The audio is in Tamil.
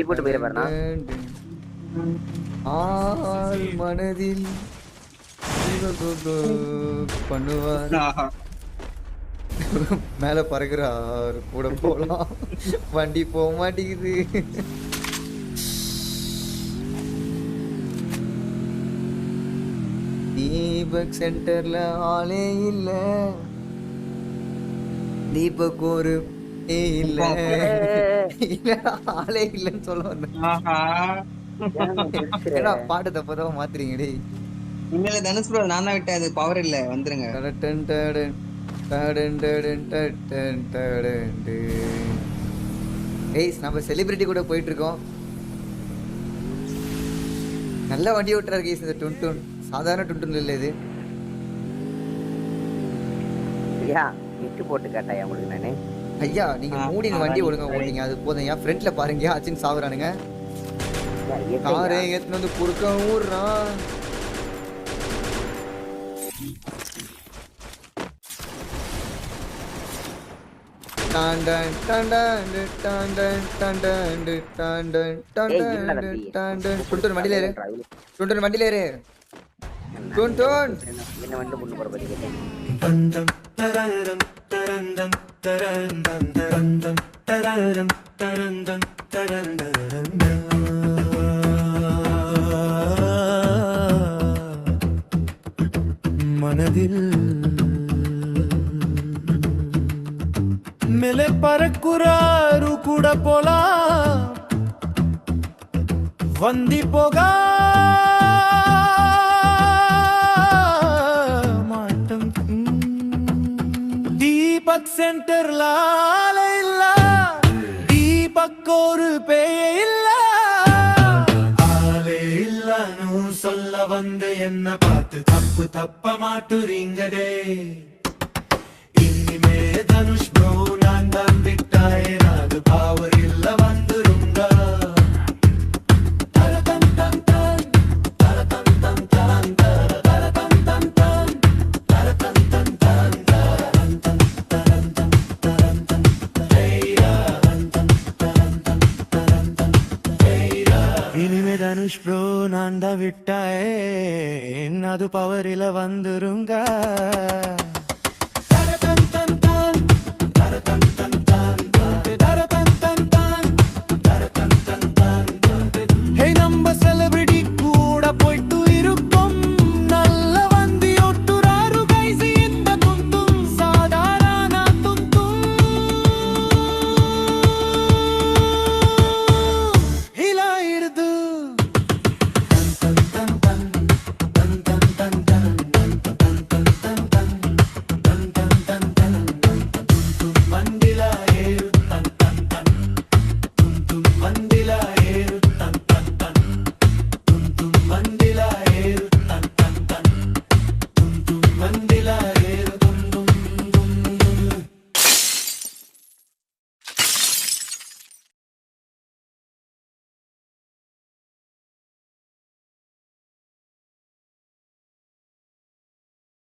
போட்டு போயிருப்பாருண்ணா. ஆள் மனதில் பண்ணுவார். மேல பறக்குறார் கூட போலாம். வண்டி போக மாட்டேங்குது. தீபக் சென்டர்ல ஆளே இல்ல. தீபக் ஒரு இல்ல ஆளே இல்லன்னு சொல்ல வந்தேன். பாட்டு தப்பதான் மாத்துறீங்க டேய். இனிமேல தனுஷ் ப்ரோ நான் தான் விட்டேன். அது பவர் இல்ல வந்துருங்க. ஏய் நம்ம செலிபிரிட்டி கூட போயிட்டு இருக்கோம். நல்ல வண்டி ஓட்டுறாரு கேஸ். இந்த டுன் சாதாரண டுன் இல்ல இது. ஐயா நிட்டு போட்டு கேட்டாயா உங்களுக்கு நானு? ஐயா நீங்க மூடி வண்டி ஒழுங்கா ஓட்டிங்க அது போதும். ஏன் ஃப்ரண்ட்ல பாருங்க ஆச்சின் சாவுறானுங்க. காரை ஏத்துன வந்து குறுக்க ஊர்றான். டாண்டன் டாண்டன் டாண்டன் டாண்டன் டாண்டன் டாண்டன் டாண்டன் டுன் வண்டில ஏறு. டுன் வண்டில ஏறு. டுன் என்ன வந்து முன்னு போற பத்தி கேட்டேன். பந்தம் தரரம் தரந்தம் தரந்தம் தரந்தம் தரரம் தரந்தம் தரந்தம் மனதில் மேலே பறக்குறாரு கூட போலாம். வந்தி போகா மாட்டம். தீபக் சென்டர்ல ஆளே இல்ல. தீபக் ஒரு பேயே இல்ல. ஆளே இல்லன்னு சொல்ல வந்து என்ன பார்த்து தப்ப மாட்டுறீங்கடே. இனிமே தனுஷ் ப்ரோ நான் தான் விட்டாயேன். அது பவர் இல்ல வந்துருங்க. தரதம் தம் தம் தரதம் தம் தம் தரதம் தம் தம் தரதம் தம் தம் தரதம் தரதம் தரதம் ஹேயா தரதம் தரதம் ஹேயா. இனிமே தனுஷ் ப்ரோ நான் தான் விட்டாயேன். அது பவர் இல்ல வந்துருங்க.